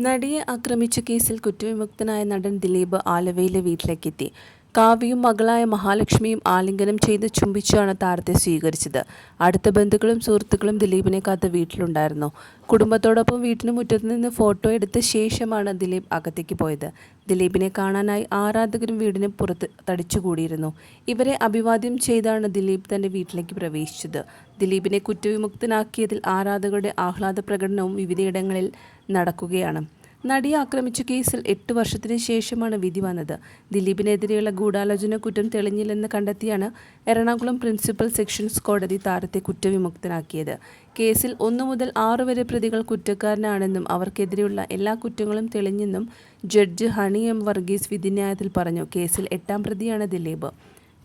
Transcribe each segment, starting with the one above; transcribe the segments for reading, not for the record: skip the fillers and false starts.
നടിയെ ആക്രമിച്ച കേസിൽ കുറ്റവിമുക്തനായ നടൻ ദിലീപ് ആലുവയിലെ വീട്ടിലേക്കെത്തി. കാവ്യയും മകളായ മഹാലക്ഷ്മിയും ആലിംഗനം ചെയ്ത് ചുംബിച്ചാണ് താരത്തെ സ്വീകരിച്ചത്. അടുത്ത ബന്ധുക്കളും സുഹൃത്തുക്കളും ദിലീപിനെ കാത്ത് വീട്ടിലുണ്ടായിരുന്നു. കുടുംബത്തോടൊപ്പം വീട്ടിന് മുറ്റത്തുനിന്ന് ഫോട്ടോ എടുത്ത ശേഷമാണ് ദിലീപ് അകത്തേക്ക് പോയത്. ദിലീപിനെ കാണാനായി ആരാധകരും വീടിന് പുറത്ത് തടിച്ചുകൂടിയിരുന്നു. ഇവരെ അഭിവാദ്യം ചെയ്താണ് ദിലീപ് തന്റെ വീട്ടിലേക്ക് പ്രവേശിച്ചത്. ദിലീപിനെ കുറ്റവിമുക്തനാക്കിയതിൽ ആരാധകരുടെ ആഹ്ലാദ പ്രകടനവും വിവിധയിടങ്ങളിൽ നടക്കുകയാണ്. നടിയെ ആക്രമിച്ച കേസിൽ 8 വർഷത്തിന് ശേഷമാണ് വിധി വന്നത്. ദിലീപിനെതിരെയുള്ള ഗൂഢാലോചന കുറ്റം തെളിഞ്ഞില്ലെന്ന് കണ്ടെത്തിയാണ് എറണാകുളം പ്രിൻസിപ്പൽ സെഷൻസ് കോടതി താരത്തെ കുറ്റവിമുക്തനാക്കിയത്. കേസിൽ 1 മുതൽ 6 വരെ പ്രതികൾ കുറ്റക്കാരനാണെന്നും അവർക്കെതിരെയുള്ള എല്ലാ കുറ്റങ്ങളും തെളിഞ്ഞെന്നും ജഡ്ജ് ഹണി എം വർഗീസ് വിധിന്യായത്തിൽ പറഞ്ഞു. കേസിൽ 8ാം പ്രതിയാണ് ദിലീപ്.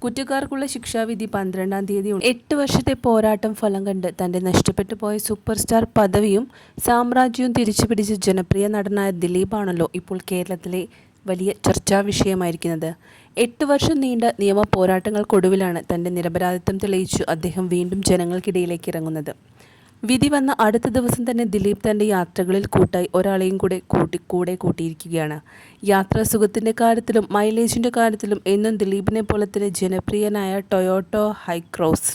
കുറ്റക്കാർക്കുള്ള ശിക്ഷാവിധി 12-ാം തീയതിയുണ്ട്. 8 വർഷത്തെ പോരാട്ടം ഫലം കണ്ട് തന്റെ നഷ്ടപ്പെട്ടു പോയ സൂപ്പർ സ്റ്റാർ പദവിയും സാമ്രാജ്യവും തിരിച്ചുപിടിച്ച ജനപ്രിയ നടനായ ദിലീപാണല്ലോ ഇപ്പോൾ കേരളത്തിലെ വലിയ ചർച്ചാ വിഷയമായിരിക്കുന്നത്. 8 വർഷം നീണ്ട നിയമ പോരാട്ടങ്ങൾക്കൊടുവിലാണ് തന്റെ നിരപരാധിത്വം തെളിയിച്ചു അദ്ദേഹം വീണ്ടും ജനങ്ങൾക്കിടയിലേക്ക് ഇറങ്ങുന്നത്. വിധി വന്ന അടുത്ത ദിവസം തന്നെ ദിലീപ് തന്റെ യാത്രകളിൽ കൂട്ടായി ഒരാളെയും കൂടെ കൂട്ടിയിരിക്കുകയാണ്. യാത്രാസുഖത്തിന്റെ കാര്യത്തിലും മൈലേജിന്റെ കാര്യത്തിലും എന്നും ദിലീപിനെ പോലെ തന്നെ ജനപ്രിയനായ ടൊയോട്ടോ ഹൈക്രോസ്.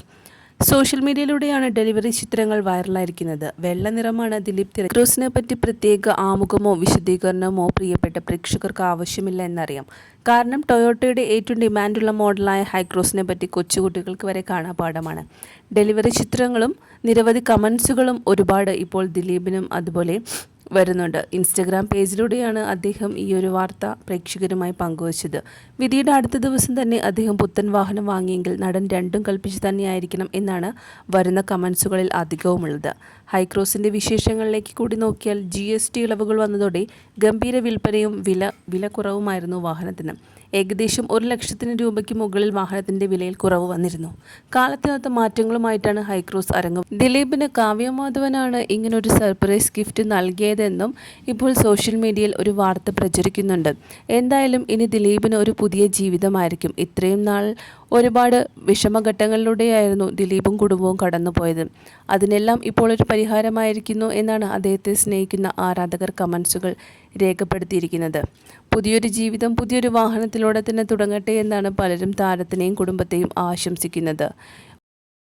സോഷ്യൽ മീഡിയയിലൂടെയാണ് ഡെലിവറി ചിത്രങ്ങൾ വൈറലായിരിക്കുന്നത്. വെള്ള നിറമാണ് ദിലീപ് ഹൈക്രോസിനെ പറ്റി പ്രത്യേക ആമുഖമോ വിശദീകരണമോ പ്രിയപ്പെട്ട പ്രേക്ഷകർക്ക് ആവശ്യമില്ല എന്നറിയാം. കാരണം ടൊയോട്ടയുടെ ഏറ്റവും ഡിമാൻഡുള്ള മോഡലായ ഹൈക്രോസിനെ പറ്റി കൊച്ചുകുട്ടികൾക്ക് വരെ കാണാപാഠമാണ്. ഡെലിവറി ചിത്രങ്ങളും നിരവധി കമൻസുകളും ഒരുപാട് ഇപ്പോൾ ദിലീപിനും അതുപോലെ വരുന്നുണ്ട്. ഇൻസ്റ്റഗ്രാം പേജിലൂടെയാണ് അദ്ദേഹം ഈ ഒരു വാർത്ത പ്രേക്ഷകരുമായി പങ്കുവച്ചത്. വിധിയുടെ അടുത്ത ദിവസം തന്നെ അദ്ദേഹം പുത്തൻ വാഹനം വാങ്ങിയെങ്കിൽ നടൻ രണ്ടും കൽപ്പിച്ച് തന്നെയായിരിക്കണം എന്നാണ് വരുന്ന കമൻസുകളിൽ അധികവുമുള്ളത്. ഹൈക്രോസിന്റെ വിശേഷങ്ങളിലേക്ക് കൂടി നോക്കിയാൽ GST ഇളവുകൾ വന്നതോടെ ഗംഭീര വിൽപ്പനയും വിലക്കുറവുമായിരുന്നു വാഹനത്തിന്. ഏകദേശം 1 ലക്ഷത്തിന് രൂപയ്ക്ക് മുകളിൽ വാഹനത്തിന്റെ വിലയിൽ കുറവ് വന്നിരുന്നു. കാലത്തിനൊത്ത മാറ്റങ്ങളുമായിട്ടാണ് ഹൈക്രോസ് അരങ്ങും. ദിലീപിന് കാവ്യ മാധവനാണ് ഇങ്ങനൊരു സർപ്രൈസ് ഗിഫ്റ്റ് നൽകിയതെന്നും ഇപ്പോൾ സോഷ്യൽ മീഡിയയിൽ ഒരു വാർത്ത പ്രചരിക്കുന്നുണ്ട്. എന്തായാലും ഇനി ദിലീപിന് ഒരു പുതിയ ജീവിതമായിരിക്കും. ഇത്രയും നാൾ ഒരുപാട് വിഷമഘട്ടങ്ങളിലൂടെയായിരുന്നു ദിലീപും കുടുംബവും കടന്നുപോയത്. അതിനെല്ലാം ഇപ്പോൾ ഒരു പരിഹാരമായിരിക്കുന്നു എന്നാണ് അദ്ദേഹത്തെ സ്നേഹിക്കുന്ന ആരാധകർ കമൻസുകൾ രേഖപ്പെടുത്തിയിരിക്കുന്നത്. പുതിയൊരു ജീവിതം പുതിയൊരു വാഹനത്തിലൂടെ തന്നെ തുടങ്ങട്ടെ എന്നാണ് പലരും താരത്തിനെയും കുടുംബത്തെയും ആശംസിക്കുന്നത്.